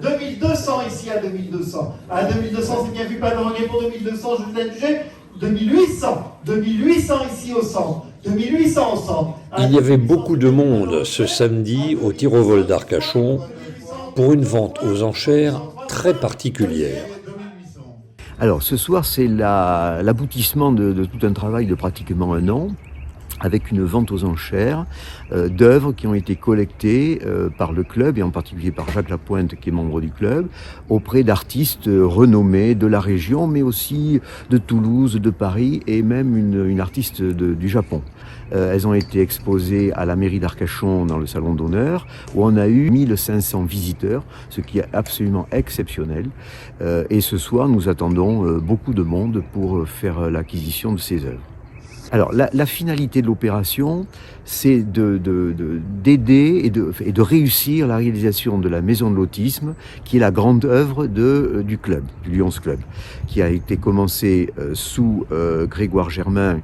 2200 ici à 2200. À 2200, c'est bien vu, pas de pour 2200, je vous ai jugé. 2800 ici au centre. 2800 au centre. Il y avait beaucoup de monde ce samedi au tir au vol d'Arcachon pour une vente aux enchères très particulière. Alors ce soir, c'est l'aboutissement de tout un travail de pratiquement un an, avec une vente aux enchères d'œuvres qui ont été collectées par le club, et en particulier par Jacques Lapointe, qui est membre du club, auprès d'artistes renommés de la région, mais aussi de Toulouse, de Paris, et même une artiste du Japon. Elles ont été exposées à la mairie d'Arcachon dans le salon d'honneur, où on a eu 1500 visiteurs, ce qui est absolument exceptionnel. Et ce soir, nous attendons beaucoup de monde pour faire l'acquisition de ces œuvres. Alors, la finalité de l'opération, c'est d'aider et de réussir la réalisation de la maison de l'autisme, qui est la grande œuvre du club, du Lions Club, qui a été commencée sous Grégoire Germain,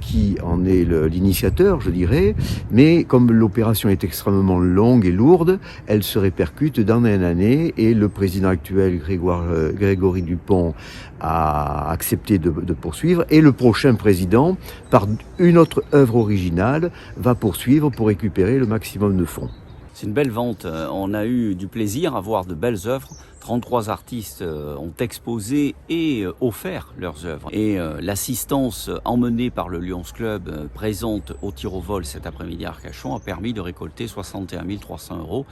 qui en est l'initiateur, je dirais, mais comme l'opération est extrêmement longue et lourde, elle se répercute d'année en année, et le président actuel, Grégory Dupont, a accepté de poursuivre, et le prochain président, par une autre œuvre originale, va poursuivre pour récupérer le maximum de fonds. C'est une belle vente. On a eu du plaisir à voir de belles œuvres. 33 artistes ont exposé et offert leurs œuvres. Et l'assistance emmenée par le Lions Club présente au tir au vol cet après-midi à Arcachon a permis de récolter 61 300 €.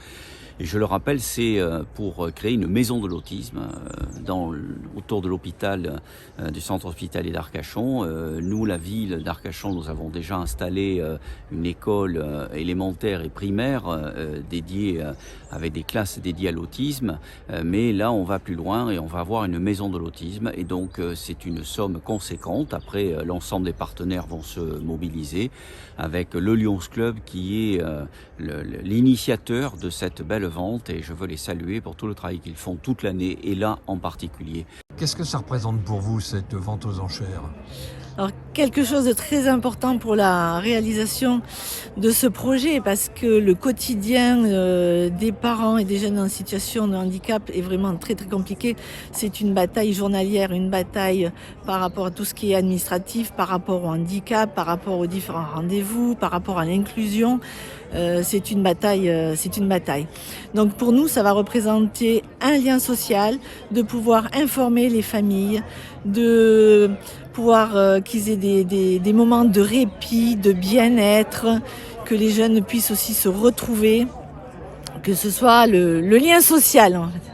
Et je le rappelle, c'est pour créer une maison de l'autisme autour de l'hôpital, du centre hospitalier d'Arcachon. Nous, la ville d'Arcachon, nous avons déjà installé une école élémentaire et primaire dédiée, avec des classes dédiées à l'autisme. Mais là, on va plus loin et on va avoir une maison de l'autisme. Et donc, c'est une somme conséquente. Après, l'ensemble des partenaires vont se mobiliser avec le Lions Club qui est l'initiateur de cette belle vente, et je veux les saluer pour tout le travail qu'ils font toute l'année et là en particulier. Qu'est-ce que ça représente pour vous, cette vente aux enchères ? Alors, quelque chose de très important pour la réalisation de ce projet, parce que le quotidien des parents et des jeunes en situation de handicap est vraiment très très compliqué. C'est une bataille journalière, une bataille par rapport à tout ce qui est administratif, par rapport au handicap, par rapport aux différents rendez-vous, par rapport à l'inclusion. C'est une bataille. Donc pour nous, ça va représenter un lien social, de pouvoir informer les familles, de pouvoir qu'ils aient des moments de répit, de bien-être, que les jeunes puissent aussi se retrouver, que ce soit le lien social en fait.